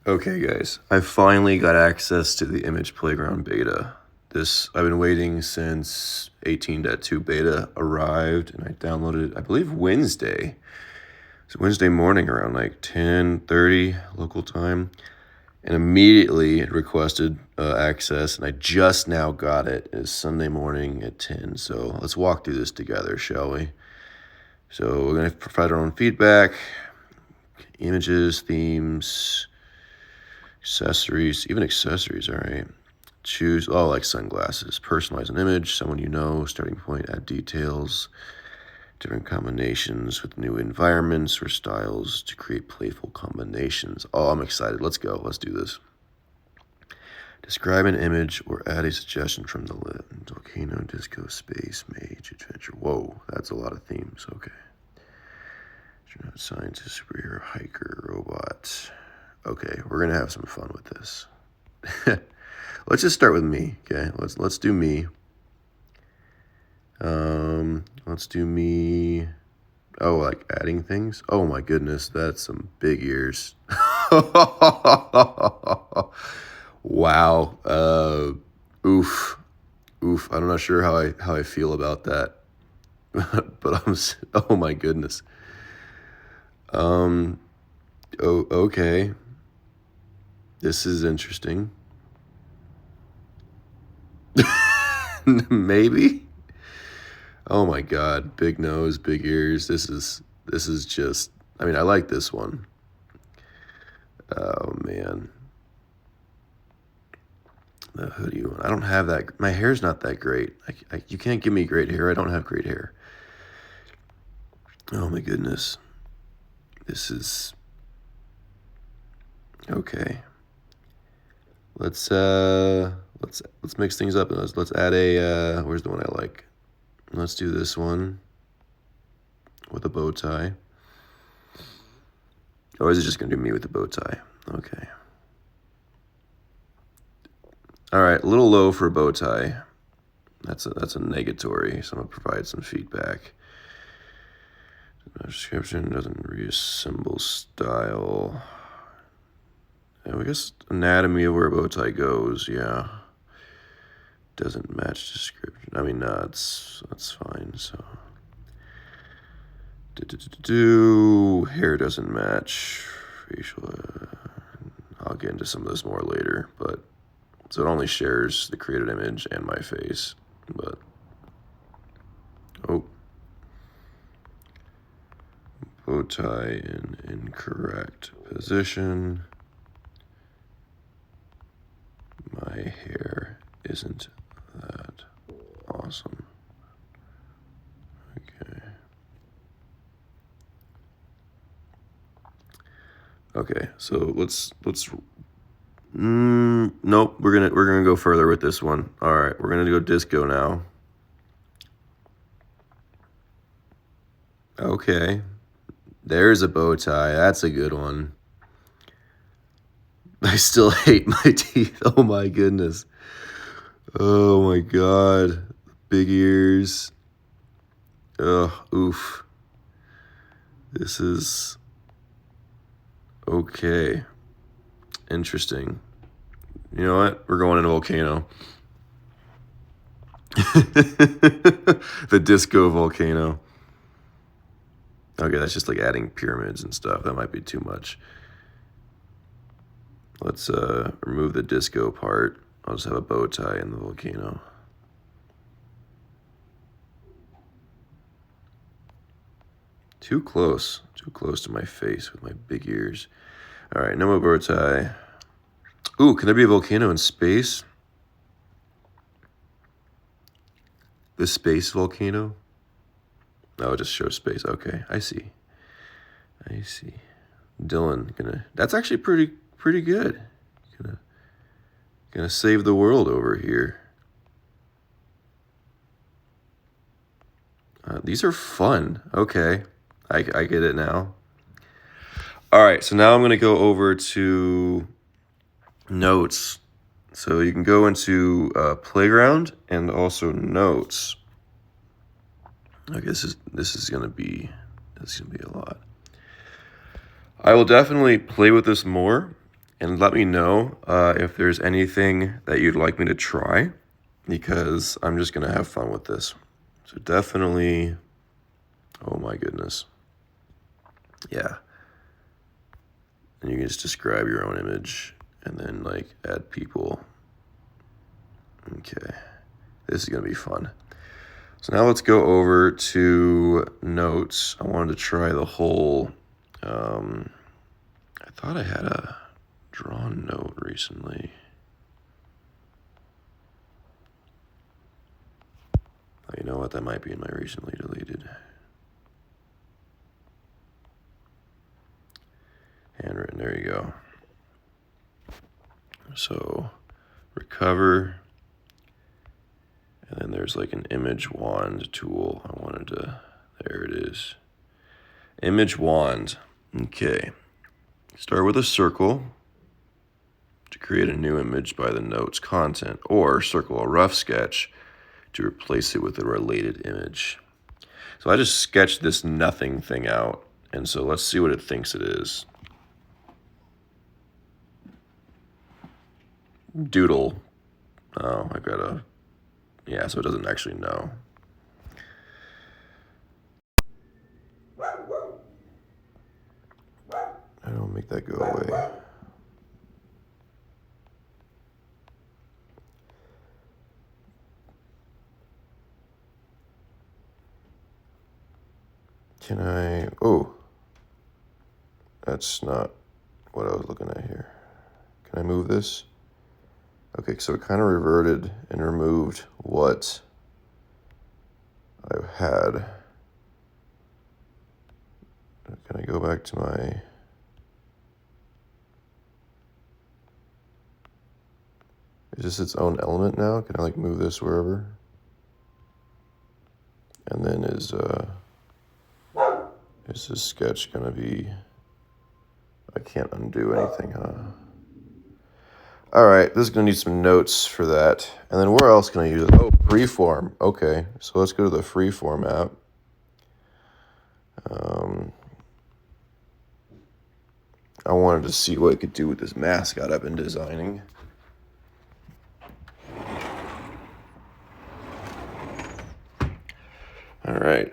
Okay, guys, I finally got access to the Image Playground beta. I've been waiting since 18.2 beta arrived, and I downloaded it, I believe, Wednesday. It's Wednesday morning around like 10:30 local time, and immediately it requested access, and I just now got it. It's Sunday morning at 10, so let's walk through this together, shall we? So we're going to provide our own feedback, images, themes, accessories, even accessories, all right. Choose, like sunglasses. Personalize an image, someone you know, starting point, add details, different combinations with new environments or styles to create playful combinations. Oh, I'm excited. Let's go. Let's do this. Describe an image or add a suggestion from the list. Volcano, disco, space, mage, adventure. Whoa, that's a lot of themes. Okay. Scientist, superhero, hiker, robot. Okay, we're gonna have some fun with this. Let's just start with me. Okay, let's do me. Let's do me. Oh, like adding things. Oh my goodness, that's some big ears. Wow. Oof. I'm not sure how I feel about that, but Oh my goodness. Oh, okay. This is interesting. Maybe. Oh my God, big nose, big ears. This is just. I mean, I like this one. Oh man, the hoodie one. I don't have that. My hair's not that great. You can't give me great hair. I don't have great hair. Oh my goodness, this is okay. Let's mix things up. Let's add a. Where's the one I like? Let's do this one with a bow tie. Or is it just gonna do me with the bow tie? Okay. All right, a little low for a bow tie. That's a negatory, so I'm gonna provide some feedback. Description doesn't reassemble style. Yeah, I guess anatomy of where a bow tie goes, yeah. Doesn't match description. I mean, no, that's fine. So, hair doesn't match. Facial. I'll get into some of this more later, but so it only shares the created image and my face. But bow tie in incorrect position. My hair isn't that awesome. Okay, so let's nope, we're gonna go further with this one. All right, we're gonna go disco now. Okay, there's a bow tie. That's a good one. I still hate my teeth. Oh my goodness. Oh my God. Big ears. Ugh, oof. This is okay. Interesting. You know what? We're going in a volcano. The disco volcano. Okay, that's just like adding pyramids and stuff. That might be too much. Let's remove the disco part. I'll just have a bow tie in the volcano. Too close to my face with my big ears. All right, no more bow tie. Ooh, can there be a volcano in space? The space volcano? No, it just shows space. Okay, I see. Dylan, that's actually pretty good. Gonna save the world over here. These are fun. Okay, I get it now. All right, so now I'm gonna go over to notes. So you can go into playground and also notes. Okay, this is gonna be a lot. I will definitely play with this more And let me know if there's anything that you'd like me to try, because I'm just going to have fun with this. So definitely, oh my goodness. Yeah. And you can just describe your own image and then like add people. Okay. This is going to be fun. So now let's go over to notes. I wanted to try the whole, I thought I had a drawn note recently. Oh, you know what? That might be in my recently deleted. Handwritten, there you go. So recover. And then there's like an image wand tool. I wanted to, there it is. Image wand. Okay. Start with a circle to create a new image by the note's content, or circle a rough sketch to replace it with a related image. So I just sketched this nothing thing out, and so let's see what it thinks it is. Doodle. Oh, I gotta, yeah, so it doesn't actually know. I don't make that go away. Can I, oh, that's not what I was looking at here. Can I move this? Okay, so it kind of reverted and removed what I had. Can I go back to my, is this its own element now? Can I like move this wherever? And then is this sketch gonna be, I can't undo anything, huh? All right, this is gonna need some notes for that. And then where else can I use it? Oh, freeform. Okay, so let's go to the freeform app. I wanted to see what I could do with this mascot I've been designing. All right,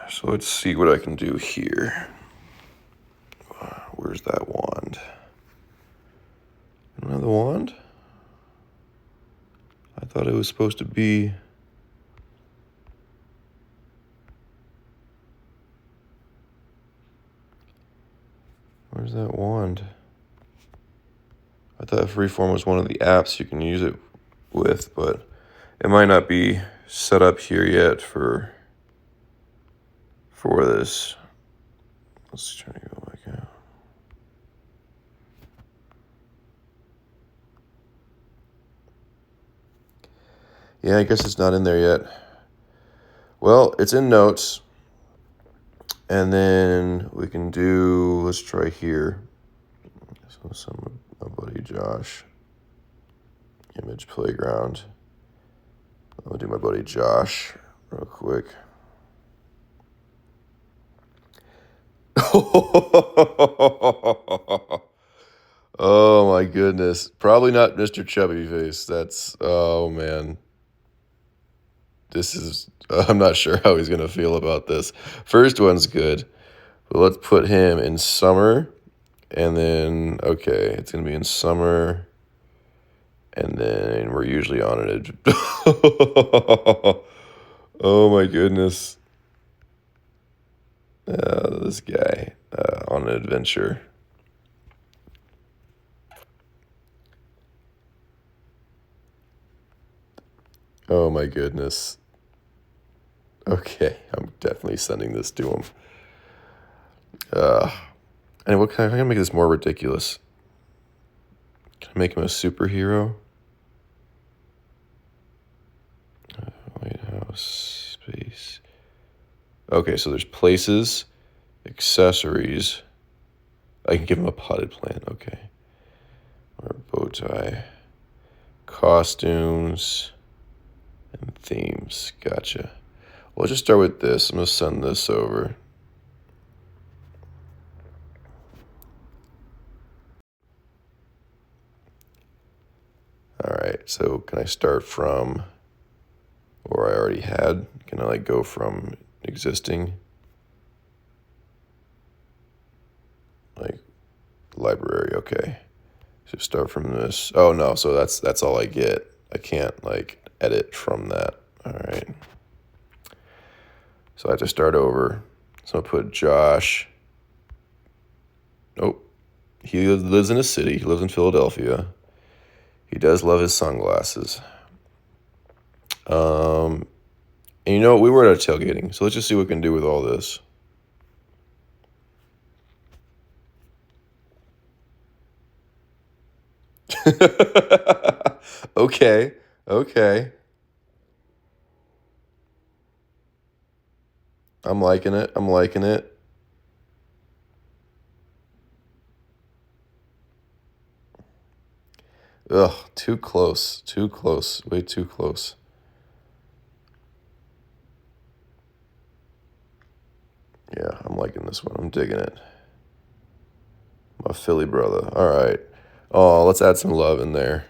so let's see what I can do here. Where's that wand? I don't have the wand? I thought it was supposed to be... Where's that wand? I thought Freeform was one of the apps you can use it with, but it might not be set up here yet for this. Let's try to go back out. Yeah, I guess it's not in there yet. Well, it's in notes. And then we can do, let's try here. So my buddy Josh, image playground. I'll do my buddy Josh real quick. Oh my goodness. Probably not Mr. Chubby Face. That's, oh man. This is, I'm not sure how he's going to feel about this. First one's good. But let's put him in summer. And then, okay, it's going to be in summer. And then we're usually on an oh my goodness. This guy on an adventure. Oh my goodness. Okay, I'm definitely sending this to him. And what can I make this more ridiculous? Can I make him a superhero? White House space. Okay, so there's places, accessories. I can give him a potted plant. Okay, or a bow tie, costumes, and themes. Gotcha. Well, I'll just start with this. I'm gonna send this over. right, so can I start from where I already had? Can I like go from existing? Like library, okay. So start from this. Oh no, so that's all I get. I can't like edit from that. All right. So I have to start over. So I'll put Josh. Oh, he lives in a city. He lives in Philadelphia. He does love his sunglasses. And you know, we were at a tailgating, so let's just see what we can do with all this. Okay, okay. I'm liking it. I'm liking it. Ugh, too close. Too close. Way too close. Yeah, I'm liking this one. I'm digging it. My Philly brother. All right. Oh, let's add some love in there.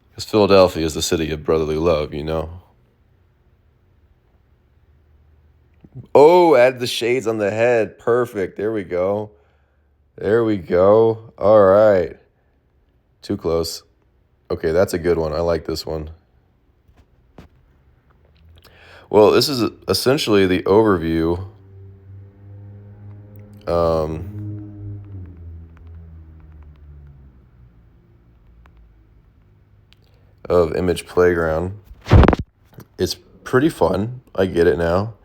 Because Philadelphia is the city of brotherly love, you know? Oh, add the shades on the head. Perfect. There we go. There we go. All right. Too close. Okay, that's a good one. I like this one. Well, this is essentially the overview of Image Playground. It's pretty fun. I get it now.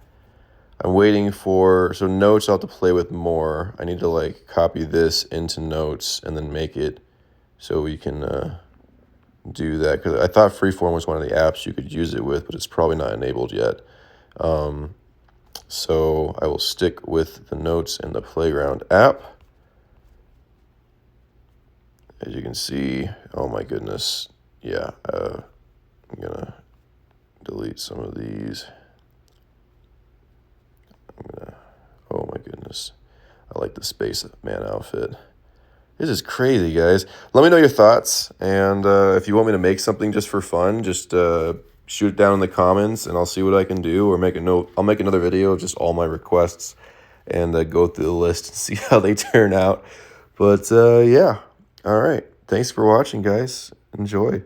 I'm waiting for, so notes I'll have to play with more. I need to like copy this into notes and then make it so we can do that. Because I thought Freeform was one of the apps you could use it with, but it's probably not enabled yet. So I will stick with the notes in the Playground app. As you can see, oh my goodness. Yeah, I'm gonna delete some of these. Oh my goodness. I like the Spaceman outfit. This is crazy, guys. Let me know your thoughts. And if you want me to make something just for fun, just shoot it down in the comments and I'll see what I can do. Or I'll make another video of just all my requests and go through the list and see how they turn out. But yeah, all right. Thanks for watching, guys. Enjoy.